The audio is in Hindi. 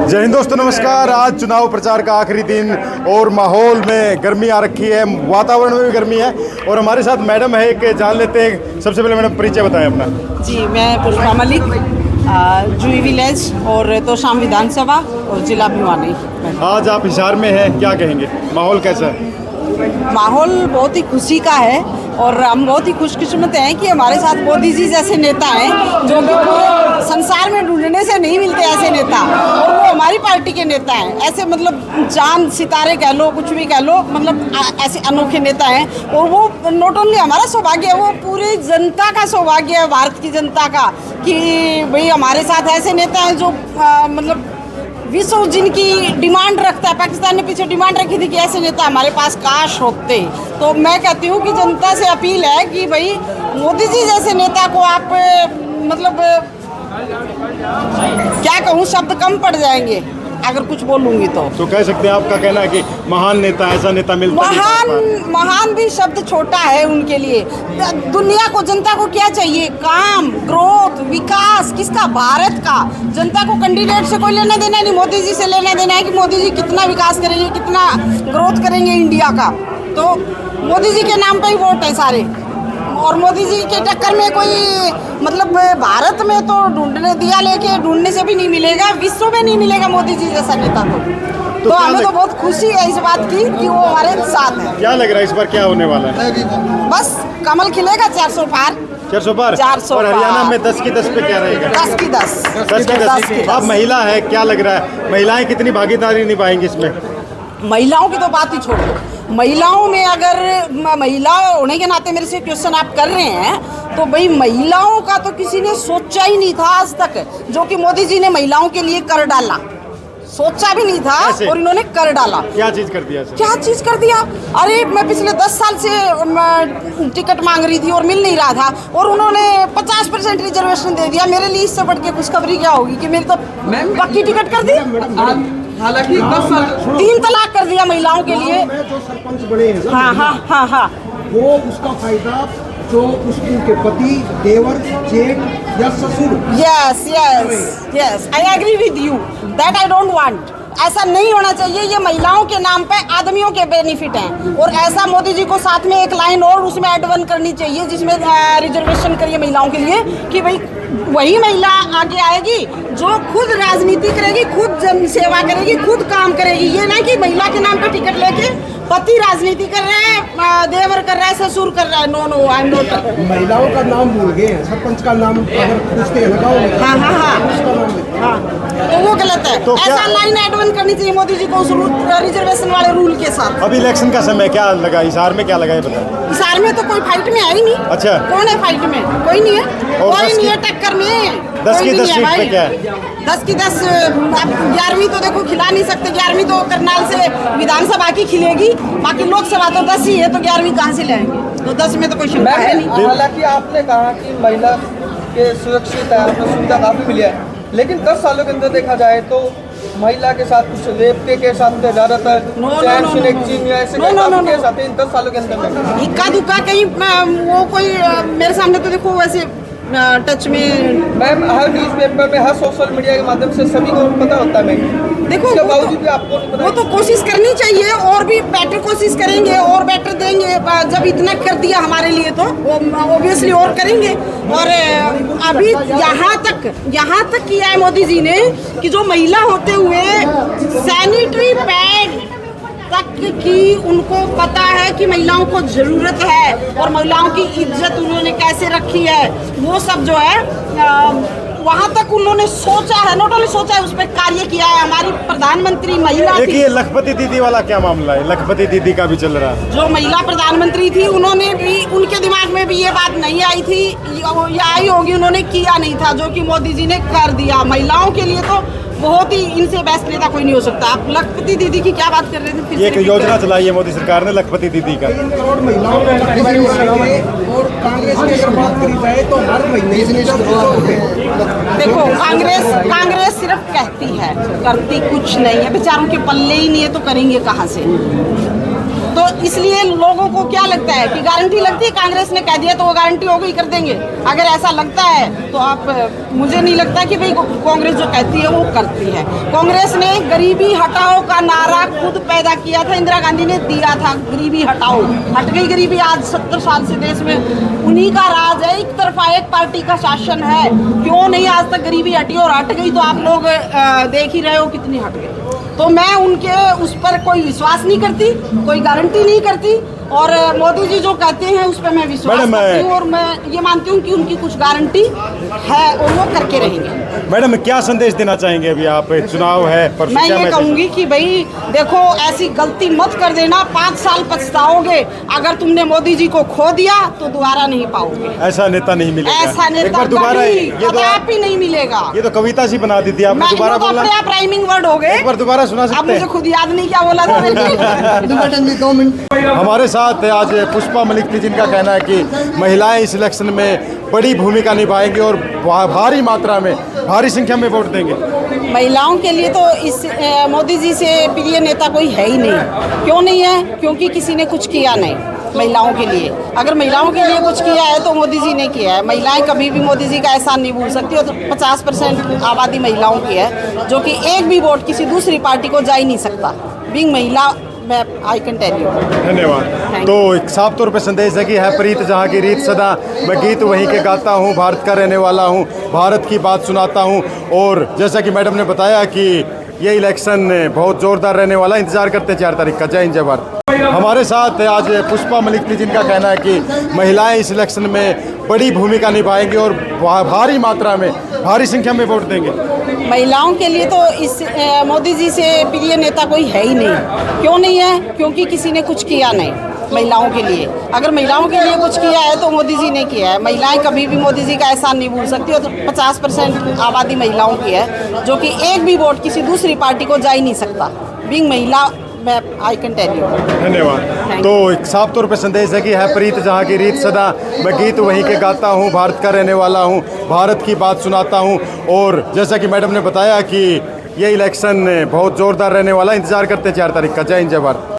जय हिंद दोस्तों, नमस्कार। आज चुनाव प्रचार का आखिरी दिन और माहौल में गर्मी आ रखी है, वातावरण में भी गर्मी है और हमारे साथ मैडम है, एक जान लेते हैं। सबसे पहले मैडम परिचय बताएं अपना। जी, मैं पुष्पा मलिक, जुई विलेज और तोशाम विधानसभा और जिला भिवानी। आज आप हिसार में हैं, क्या कहेंगे, माहौल कैसा है? माहौल बहुत ही खुशी का है और हम बहुत ही खुशकिस्मत हैं कि हमारे साथ मोदी जी जैसे नेता हैं जो कि पूरे संसार में ढूंढने से नहीं मिलते ऐसे नेता, और वो हमारी पार्टी के नेता हैं। ऐसे मतलब चांद सितारे कह लो, कुछ भी कह लो, मतलब ऐसे अनोखे नेता हैं। और वो नॉट ओनली हमारा सौभाग्य है, वो पूरी जनता का सौभाग्य है, भारत की जनता का, कि भाई हमारे साथ ऐसे नेता हैं जो मतलब विश्व जिनकी डिमांड रखता है। पाकिस्तान ने पीछे डिमांड रखी थी कि ऐसे नेता हमारे पास काश होते। तो मैं कहती हूँ कि जनता से अपील है कि भाई मोदी जी जैसे नेता को आप मतलब क्या कहूँ, शब्द कम पड़ जाएंगे अगर कुछ बोलूँगी तो कह सकते हैं, आपका कहना है कि महान नेता, ऐसा नेता मिलता नहीं। महान भी शब्द छोटा है उनके लिए। दुनिया को, जनता को क्या चाहिए? काम, ग्रोथ, विकास किसका? भारत का। जनता को कैंडिडेट से कोई लेना देना नहीं, मोदी जी से लेना देना है कि मोदी जी कितना विकास करेंगे, कितना ग्रोथ करेंगे इंडिया का। तो मोदी जी के नाम पे ही वोट है सारे, और मोदी जी के टक्कर में कोई मतलब भारत में तो ढूंढने दिया लेके ढूंढने से भी नहीं मिलेगा, विश्व में नहीं मिलेगा मोदी जी जैसा नेता तो हमें तो बहुत खुशी है इस बात की कि वो हमारे साथ है। क्या लग रहा है इस बार क्या होने वाला है? बस कमल खिलेगा 400 पार। 400 पार? 400 और हरियाणा में 10 की 10 पे क्या रहेगा? 10 की 10। 10 की 10। आप महिला है, क्या लग रहा है महिलाएं कितनी भागीदारी निभाएंगी इसमें? महिलाओं की तो बात ही छोड़ दो। महिलाओं में अगर महिला होने के नाते मेरे से क्वेश्चन आप कर रहे हैं तो भाई महिलाओं का तो किसी ने सोचा ही नहीं था आज तक, जो कि मोदी जी ने महिलाओं के लिए कर डाला। सोचा भी नहीं था और इन्होंने कर डाला। क्या चीज कर दिया? क्या चीज कर दिया? अरे मैं पिछले 10 साल से टिकट मांग रही थी और मिल नहीं रहा था, और उन्होंने 50% रिजर्वेशन दे दिया। मेरे लिए इससे बढ़ के खुशखबरी क्या होगी कि मेरी तो पक्की टिकट कर दी। हालांकि 10 साल 3 तलाक कर दिया महिलाओं के लिए। जो सरपंच बने हैं, हाँ, वो उसका फायदा जो उनके पति, देवर, जेठ या ससुर। Yes, I agree with you that I don't want. ऐसा नहीं होना चाहिए। ये महिलाओं के नाम पे आदमियों के बेनिफिट हैं, और ऐसा मोदी जी को साथ में एक लाइन और उसमें ऐड वन करनी चाहिए जिसमें रिजर्वेशन करिए महिलाओं के लिए, कि भाई वही महिला आगे आएगी जो खुद राजनीति करेगी, खुद जन सेवा करेगी, खुद काम करेगी। ये ना कि महिला के नाम पे टिकट लेके पति राजनीति कर रहा है, देवर कर रहा है, ससुर कर रहा है। No, I am not. महिलाओं का नाम भूल गए हैं, सरपंच का नाम अगर पूछते हैं लगाओ। हाँ, तो वो गलत है। तो ऐसा लाइन ऐड वन करनी चाहिए मोदी जी को उस रिजर्वेशन वाले रूल के साथ। अभी इलेक्शन का समय, क्या लगा हिसार में, क्या लगा ये बताओ? हिसार में तो कोई फाइट में है ही नहीं। अच्छा, कौन है फाइट में? कोई नहीं है, कोई नहीं है टक्कर में। 10 की 10 सीट पे क्या है? 10 की 10। अब 11वीं तो देखो खिला नहीं सकते। 11वीं तो करनाल से विधानसभा की खिलेगी, बाकी लोकसभा तो 10 ही है, तो 11वीं कहाँ से लाएंगे? तो 10 में तो कोई शंका है नहीं। हालांकि आपने कहा कि महिला के सुरक्षित है, सुविधा काफी मिली है, लेकिन 10 सालों के अंदर देखा जाए तो महिला के साथ कुछ रेप के केस आते हैं ज्यादातर, ऐसे केस आते हैं 10 सालों के अंदर। इक्का दुक्का कहीं वो कोई मेरे सामने तो देखो वैसे टच में। मैम, हर न्यूज़पेपर में, हर सोशल मीडिया के माध्यम से सभी को पता होता है। मैं देखो उसके बावजूद भी आपको नहीं पता। वो तो कोशिश करनी चाहिए, और भी बेटर कोशिश करेंगे और बेटर देंगे। जब इतना कर दिया हमारे लिए तो ऑब्वियसली और करेंगे। और अभी यहाँ तक किया है मोदी जी ने कि जो महिला होते हुए सैनिटरी पैड तक की उनको पता है कि महिलाओं को जरूरत है, और महिलाओं की इज्जत उन्होंने कैसे रखी है, वो सब जो है वहाँ तक उन्होंने सोचा है। नॉट ओनली सोचा है, उस पर कार्य किया है। हमारी प्रधानमंत्री महिला थी। ये लखपति दीदी वाला क्या मामला है? लखपति दीदी का भी चल रहा है। जो महिला प्रधानमंत्री थी, उन्होंने भी, उनके दिमाग में भी ये बात नहीं आई थी या आई होगी, उन्होंने किया नहीं था, जो कि मोदी जी ने कर दिया। महिलाओं के लिए तो बहुत ही, इनसे बेस्ट नेता कोई नहीं हो सकता। आप लखपति दीदी की क्या बात कर रहे थे? ये एक योजना चलाई है मोदी सरकार ने, लखपति दीदी का। 3 करोड़ महिलाओं को, और कांग्रेस की अगर बात करी जाए तो हर महीने देखो, कांग्रेस सिर्फ कहती है, करती कुछ नहीं है। बेचारों के पल्ले ही नहीं है तो करेंगे कहाँ से? तो इसलिए लोगों को क्या लगता है कि गारंटी लगती है, कांग्रेस ने कह दिया तो वो गारंटी हो गई, कर देंगे। अगर ऐसा लगता है तो आप, मुझे नहीं लगता कि भाई कांग्रेस जो कहती है वो करती है। कांग्रेस ने गरीबी हटाओ का नारा खुद पैदा किया था, इंदिरा गांधी ने दिया था, गरीबी हटाओ, हट गई गरीबी। आज 70 साल से देश में उन्हीं का राज है, एक तरफा एक पार्टी का शासन है, क्यों नहीं आज तक गरीबी हटी? और हट गई तो आप लोग देख ही रहे हो कितनी हट गई। तो मैं उनके उस पर कोई विश्वास नहीं करती, कोई गारंटी नहीं करती, और मोदी जी जो कहते हैं उस पर मैं विश्वास करती हूँ, और मैं ये मानती हूँ कि उनकी कुछ गारंटी है और वो करके रहेंगे। मैडम क्या संदेश देना चाहेंगे? अभी आप चुनाव है परसों, मैं ये कहूँगी कि भाई देखो, ऐसी गलती मत कर देना, 5 साल पछताओगे। अगर तुमने मोदी जी को खो दिया तो दोबारा नहीं पाओगे। ऐसा नेता नहीं मिलेगा, ऐसा नेता एक बार दोबारा कदापि नहीं मिलेगा। ये तो कविता सी बना दी थी आपने, दोबारा बोलना। आप राइमिंग वर्ड हो गए, एक बार दोबारा सुना अब सकते मुझे खुद याद नहीं क्या बोला था मैंने। 2 मिनट। हमारे साथ आज पुष्पा मलिक थी, जिनका कहना है कि महिलाएं इस इलेक्शन में बड़ी भूमिका निभाएंगी और भारी मात्रा में, भारी संख्या में वोट देंगे। महिलाओं के लिए तो इस मोदी जी से प्रिय नेता कोई है ही नहीं। क्यों नहीं है? क्योंकि किसी ने कुछ किया नहीं महिलाओं के लिए। अगर महिलाओं के लिए कुछ किया है तो मोदी जी ने किया है। महिलाएं कभी भी मोदी जी का एहसान नहीं भूल सकती। और 50% आबादी महिलाओं की है, जो कि एक भी वोट किसी दूसरी पार्टी को जा ही नहीं सकता। बीइंग महिला, आई कैन टेल यू। धन्यवाद। तो एक साफ तौर पे संदेश है कि है प्रीत जहाँ की रीत सदा, मैं गीत वहीं के गाता हूँ, भारत का रहने वाला हूँ, भारत की बात सुनाता हूँ। और जैसा कि मैडम ने बताया कि ये इलेक्शन बहुत ज़ोरदार रहने वाला है, इंतजार करते हैं 4 तारीख का। जय हिंद, जय भारत। हमारे साथ आज पुष्पा मलिक थी, जिनका कहना है कि महिलाएं इस इलेक्शन में बड़ी भूमिका निभाएंगी और भारी मात्रा में, भारी संख्या में वोट देंगे। महिलाओं के लिए तो इस मोदी जी से प्रिय नेता कोई है ही नहीं। क्यों नहीं है? क्योंकि किसी ने कुछ किया नहीं महिलाओं के लिए। अगर महिलाओं के लिए कुछ किया है तो मोदी जी ने किया है। महिलाएं कभी भी मोदी जी का एहसान नहीं भूल सकती। और 50% आबादी महिलाओं की है, जो कि एक भी वोट किसी दूसरी पार्टी को जा ही नहीं सकता। बीइंग महिला, आई कैन टेल यू। धन्यवाद। तो एक साफ तौर पे संदेश है कि है प्रीत जहाँ की रीत सदा, मैं गीत वहीं के गाता हूँ, भारत का रहने वाला हूँ, भारत की बात सुनाता हूँ। और जैसा कि मैडम ने बताया कि ये इलेक्शन बहुत ज़ोरदार रहने वाला है, इंतजार करते हैं 4 तारीख का। जय हिंद, जय भारत।